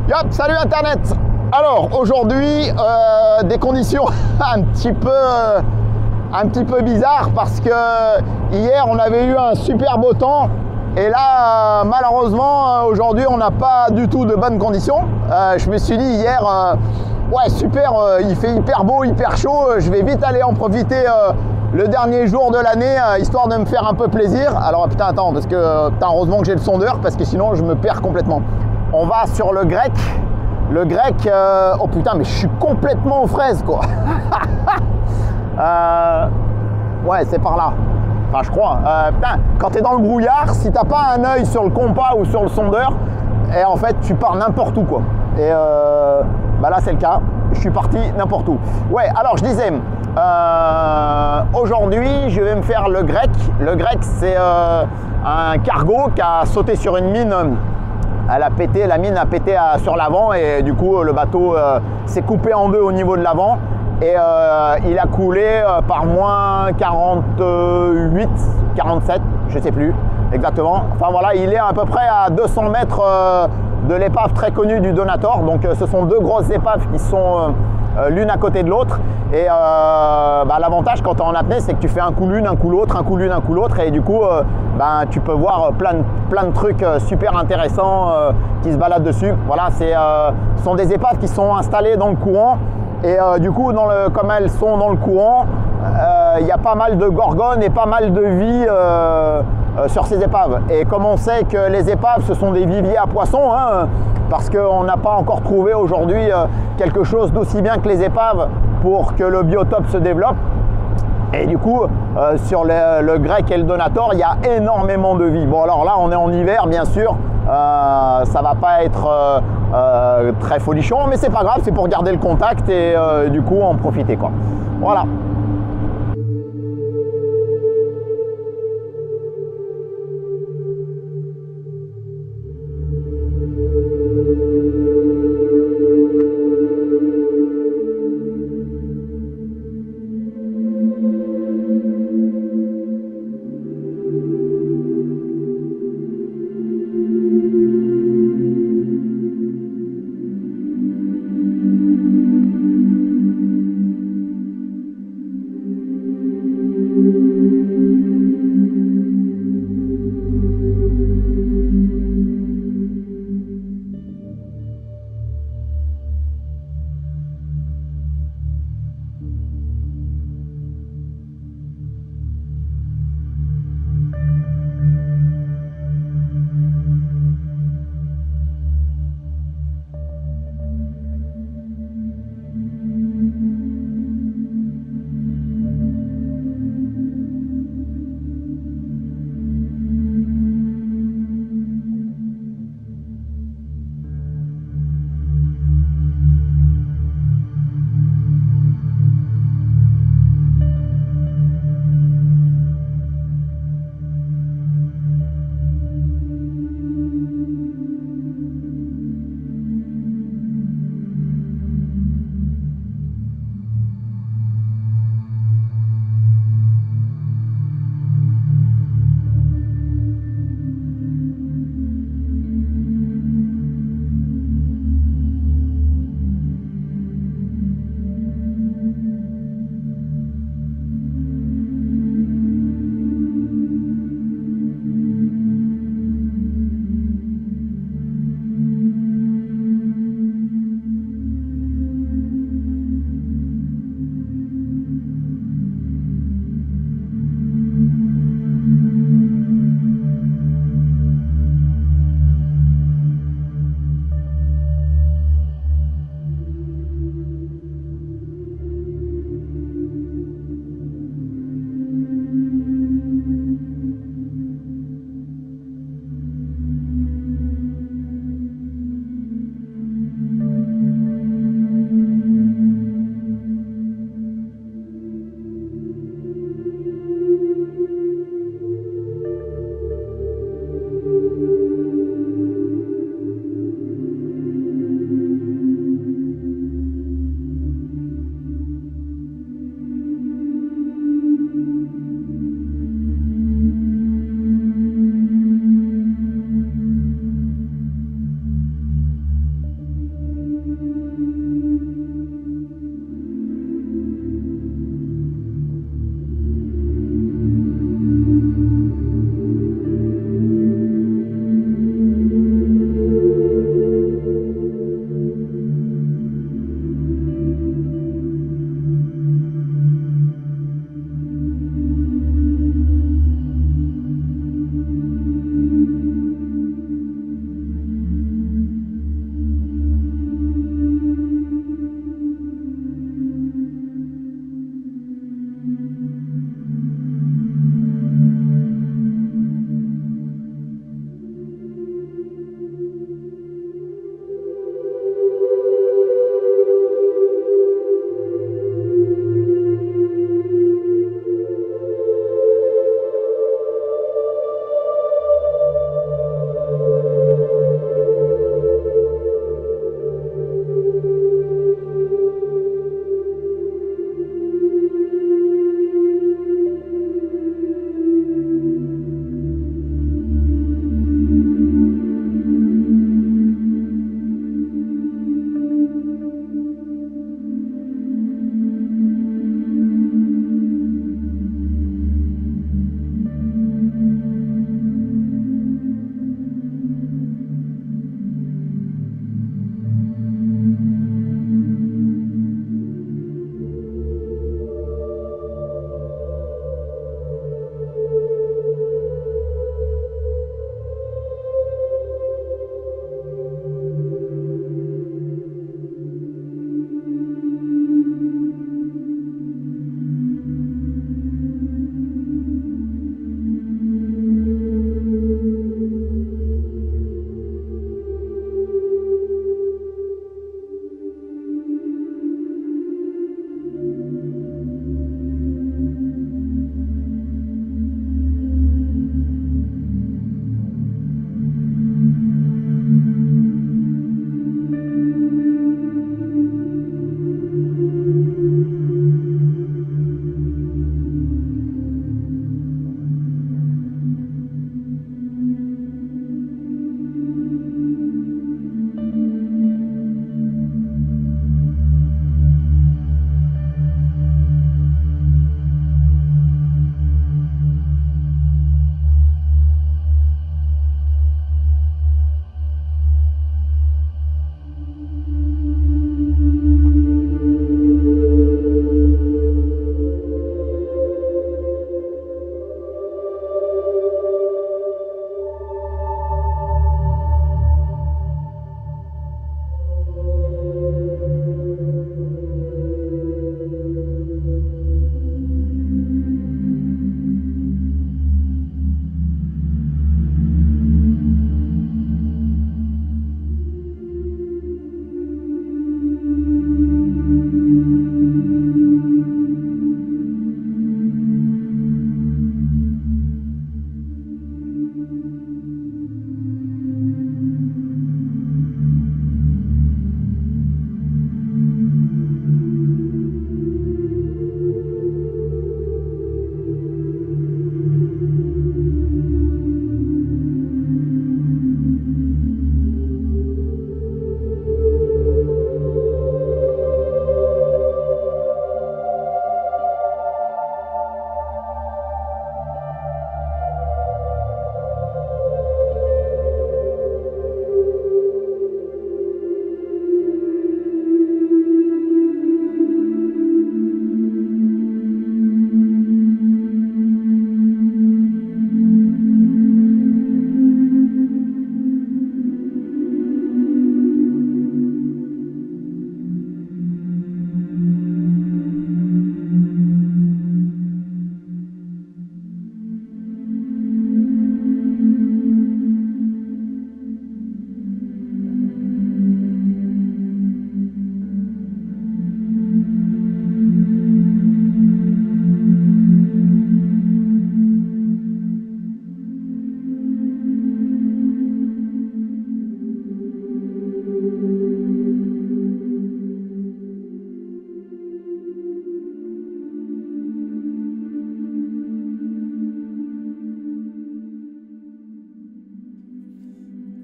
Yop, salut Internet. Alors aujourd'hui, des conditions un petit peu bizarres parce que hier on avait eu un super beau temps et là malheureusement aujourd'hui on n'a pas du tout de bonnes conditions. Je me suis dit hier, ouais super, il fait hyper beau, hyper chaud, je vais vite aller en profiter le dernier jour de l'année, histoire de me faire un peu plaisir. Alors putain attends, parce que heureusement que j'ai le sondeur parce que sinon je me perds complètement. On va sur le grec. Le grec, oh putain, mais je suis complètement aux fraises, quoi. Ouais, c'est par là. Enfin, je crois. Putain, quand tu es dans le brouillard, si t'as pas un œil sur le compas ou sur le sondeur, et en fait, tu pars n'importe où, quoi. Et bah là, c'est le cas. Je suis parti n'importe où. Ouais, alors, je disais, aujourd'hui, je vais me faire le grec. Le grec, c'est un cargo qui a sauté sur une mine. Elle a pété, la mine a pété sur l'avant et du coup le bateau s'est coupé en deux au niveau de l'avant et il a coulé par moins 48, 47, je sais plus exactement. Enfin voilà, il est à peu près à 200 mètres de l'épave très connue du Donator. Donc ce sont deux grosses épaves qui sont l'une à côté de l'autre et bah, l'avantage quand tu es en apnée, c'est que tu fais un coup l'une, un coup l'autre, un coup l'une, un coup l'autre et du coup ben, tu peux voir plein de trucs super intéressants qui se baladent dessus. Voilà, ce sont des épaves qui sont installées dans le courant et du coup comme elles sont dans le courant, il y a pas mal de gorgones et pas mal de vie sur ces épaves. Et comme on sait que les épaves ce sont des viviers à poissons, hein, parce qu'on n'a pas encore trouvé aujourd'hui quelque chose d'aussi bien que les épaves pour que le biotope se développe. Et du coup, sur le grec et le Donator, il y a énormément de vie. Bon, alors là, on est en hiver, bien sûr. Ça va pas être très folichon, mais c'est pas grave, c'est pour garder le contact et du coup, en profiter, quoi. Voilà.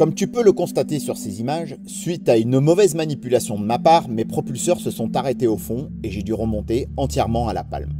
Comme tu peux le constater sur ces images, suite à une mauvaise manipulation de ma part, mes propulseurs se sont arrêtés au fond et j'ai dû remonter entièrement à la palme.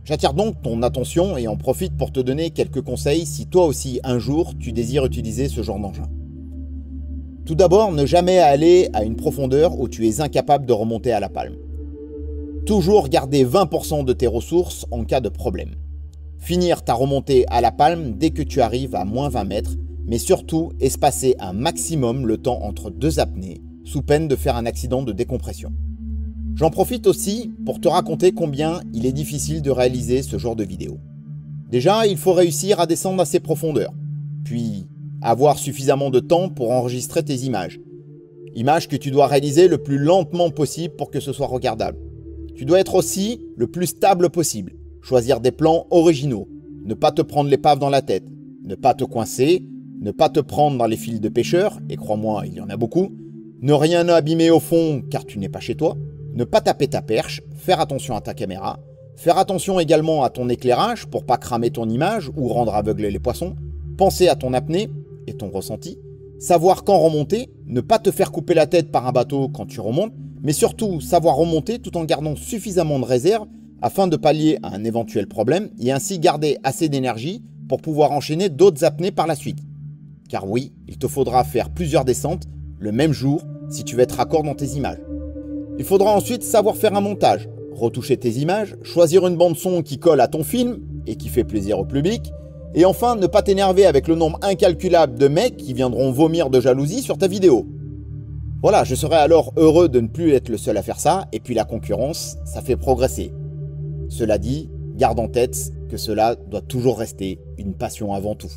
J'attire donc ton attention et en profite pour te donner quelques conseils si toi aussi un jour tu désires utiliser ce genre d'engin. Tout d'abord, ne jamais aller à une profondeur où tu es incapable de remonter à la palme. Toujours garder 20% de tes ressources en cas de problème. Finir ta remontée à la palme dès que tu arrives à moins 20 mètres, mais surtout espacer un maximum le temps entre deux apnées, sous peine de faire un accident de décompression. J'en profite aussi pour te raconter combien il est difficile de réaliser ce genre de vidéo. Déjà, il faut réussir à descendre à ces profondeurs, puis avoir suffisamment de temps pour enregistrer tes images. Images que tu dois réaliser le plus lentement possible pour que ce soit regardable. Tu dois être aussi le plus stable possible, choisir des plans originaux, ne pas te prendre l'épave dans la tête, ne pas te coincer, ne pas te prendre dans les fils de pêcheurs, et crois-moi, il y en a beaucoup, ne rien abîmer au fond car tu n'es pas chez toi, ne pas taper ta perche, faire attention à ta caméra, faire attention également à ton éclairage pour pas cramer ton image ou rendre aveugler les poissons, penser à ton apnée et ton ressenti, savoir quand remonter, ne pas te faire couper la tête par un bateau quand tu remontes, mais surtout savoir remonter tout en gardant suffisamment de réserve afin de pallier à un éventuel problème et ainsi garder assez d'énergie pour pouvoir enchaîner d'autres apnées par la suite. Car oui, il te faudra faire plusieurs descentes le même jour si tu veux être raccord dans tes images. Il faudra ensuite savoir faire un montage, retoucher tes images, choisir une bande son qui colle à ton film et qui fait plaisir au public, et enfin ne pas t'énerver avec le nombre incalculable de mecs qui viendront vomir de jalousie sur ta vidéo. Voilà, je serais alors heureux de ne plus être le seul à faire ça, et puis la concurrence, ça fait progresser. Cela dit, garde en tête que cela doit toujours rester une passion avant tout.